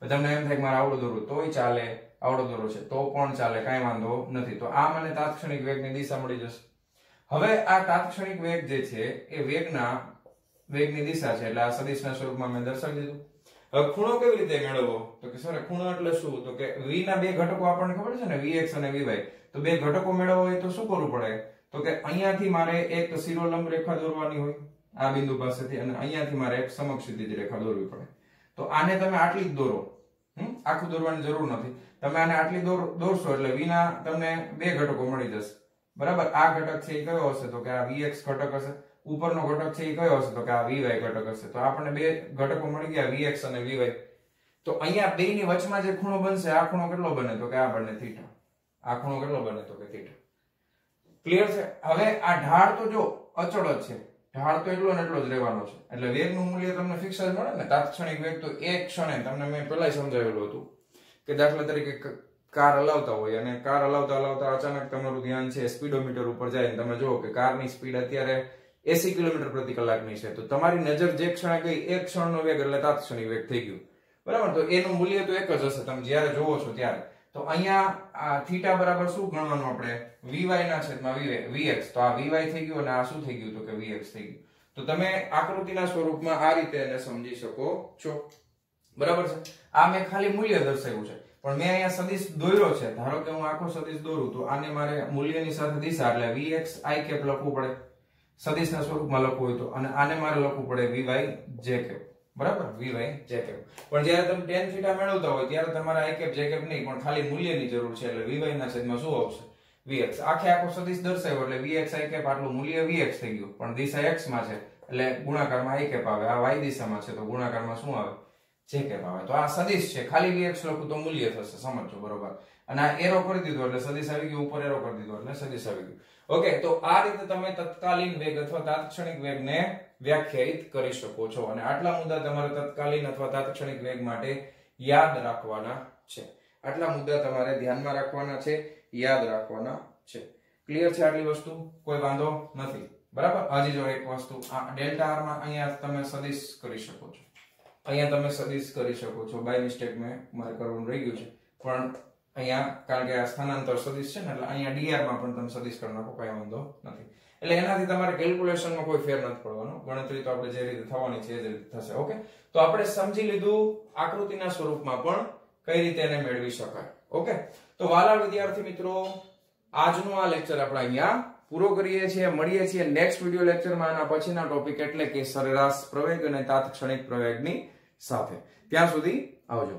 તમને એમ થાય કે મારે આવડો દોરવું તોય ચાલે આવડો દોરો છે તો પણ ચાલે કાંઈ વાંધો નથી તો આ મને તાત્ક્ષણિક વેગની દિશા મળી જશે હવે આ તાત્ક્ષણિક વેગ જે છે એ વેગની દિશા છે એટલે આ સદિશના સ્વરૂપમાં મેં દર્શાવી દીધું હવે ખૂણો કેવી રીતે મેળવવો તો કે સર ખૂણો એટલે શું તો કે v ના બે ઘટકો આપણને ખબર છે ને vx અને vy તો બે ઘટકો મેળવવા હોય તો શું કરવું પડે તો કે અહીંયાથી મારે એક શિરોલંબ રેખા દોરવાની હોય આ બિંદુ પાસેથી અને અહીંયાથી મારે એક સમક્ષિતિજ રેખા દોરવી પડે તો આને તમે આટલી જ દોરો આખું દોરવાની જરૂર નથી તમે આને આટલી દોરશો એટલે v ના તમને બે ઘટકો મળી જશે બરાબર આ ઘટક છે એ કયો હશે તો કે આ vx ઘટક હશે ઉપરનો ઘટક છે એ કયો હશે તો કે આ vy ઘટક હશે તો આપણને બે ઘટકો મળી ગયા vx અને vy તો અહીંયા બેની વચમાં જે ખૂણો બનશે આ ખૂણો કેટલો બને તો કે આ બને θ. આ ખૂણો કેટલો બને તો કે θ. ક્લિયર છે? હવે આ ઢાળ તો જો અચળ જ છે, ઢાળ તો એટલો ને એટલો જ રહેવાનો છે, એટલે વેગનું મૂલ્ય તમને ફિક્સ જ મળે ને. તાત્ક્ષણિક વેગ તો એક ક્ષણે તમને મેં પહેલા સમજાવેલું હતું કે દાખલા તરીકે કાર હલાવતા હોય અને કાર હલાવતા હલાવતા અચાનક તમારું ધ્યાન છે સ્પીડોમીટર ઉપર જાય, તમે જુઓ કે કારની સ્પીડ અત્યારે 80 કિલોમીટર પ્રતિ કલાકની છે, તો તમારી નજર જે ક્ષણે ગઈ એક ક્ષણનો વેગ એટલે તાત્ક્ષણિક વેગ થઈ ગયું, બરાબર. તો એનું મૂલ્ય તો એક જ હશે તમે જ્યારે જોવો છો ત્યારે. તો અહીંયા આ θ બરાબર શું ગણવાનું આપણે? vy ના છેદમાં vx. તો આ vy થઈ ગયું અને આ શું થઈ ગયું તો કે vx થઈ ગયું. તો તમે આકૃતિના સ્વરૂપમાં આ રીતે એને સમજી શકો છો, બરાબર છે. આ મેં ખાલી મૂલ્ય દર્શાવ્યું છે, પણ મેં અહીંયા સદિશ દોર્યો છે. ધારો કે હું આખો સદિશ દોરું તો આને મારે મૂલ્યની સાથે દિશા એટલે vx i કેપ લખવું પડે સદિશના સ્વરૂપમાં લખવું હોય તો, અને આને મારે લખવું પડે vy j કેપ, બરાબર, vy j કેપ. પણ જ્યારે તમે tan θ મેળવતા હોય ત્યારે તમારે i કેપ j કેપ નહીં પણ ખાલી મૂલ્યની જરૂર છે, એટલે vy ના છેદમાં શું આવશે vx. આખો સદિશ દર્શાવ્યો એટલે vx i કેપ આટલું મૂલ્ય vx થઈ ગયું, પણ દિશા x માં છે એટલે ગુણાકારમાં i કેપ આવે. આ y દિશામાં છે તો ગુણાકારમાં શું આવે j કેપ આવે. તો આ સદિશ છે, ખાલી vx લખું તો મૂલ્ય થશે, સમજો, બરોબર. અને આ એરો કરી દીધો એટલે સદિશ આવી ગયો, ઉપર એરો કરી દીધો એટલે સદિશ આવી ગયું. ઓકે, તો આ રીતે તમે તત્કાલીન વેગ અથવા તાત્ક્ષણિક વેગને વ્યાખ્યાયિત કરી શકો છો, અને આટલા મુદ્દા તમારે તત્કાલીન અથવા તાત્ક્ષણિક વેગ માટે યાદ રાખવાના છે. આટલા મુદ્દા તમારે ધ્યાનમાં રાખવાના છે, યાદ રાખવાના છે. ક્લિયર છે આટલી વસ્તુ? કોઈ વાંધો નથી, બરાબર. હજી જો એક વસ્તુ આ ડેલ્ટા આર માં અહીંયા તમે સદિશ કરી શકો છો, અહીંયા તમે સદિશ કરી શકો છો. બાય મિસ્ટેક મારે કરવાનું રહી ગયું છે, પણ અહીંયા કારણ કે આ સ્થાનાંતર સદિશ છે ને એટલે અહીંયા dr માં પણ તમે સદિશ કરી નાખો, કઈ વાંધો નથી. એટલે એનાથી તમારે કેલ્ક્યુલેશનમાં કોઈ ફેર નથી પડવાનો, ગણતરી તો આપણે જે રીતે થવાની છે એ જ રીતે થશે. ઓકે, તો આપણે સમજી લીધું આકૃતિના સ્વરૂપમાં પણ કઈ રીતે એને મેળવી શકાય. ઓકે, તો વાલા વિદ્યાર્થી મિત્રો, આજનો આ લેક્ચર આપણે અહીંયા પૂરો કરીએ છીએ. મળીએ છીએ નેક્સ્ટ વિડિયો લેક્ચરમાં આના પછીના ટોપિક એટલે કે સરેરાશ પ્રવેગ અને તાત્ક્ષણિક પ્રવેગની સાથે. ત્યાં સુધી આવજો.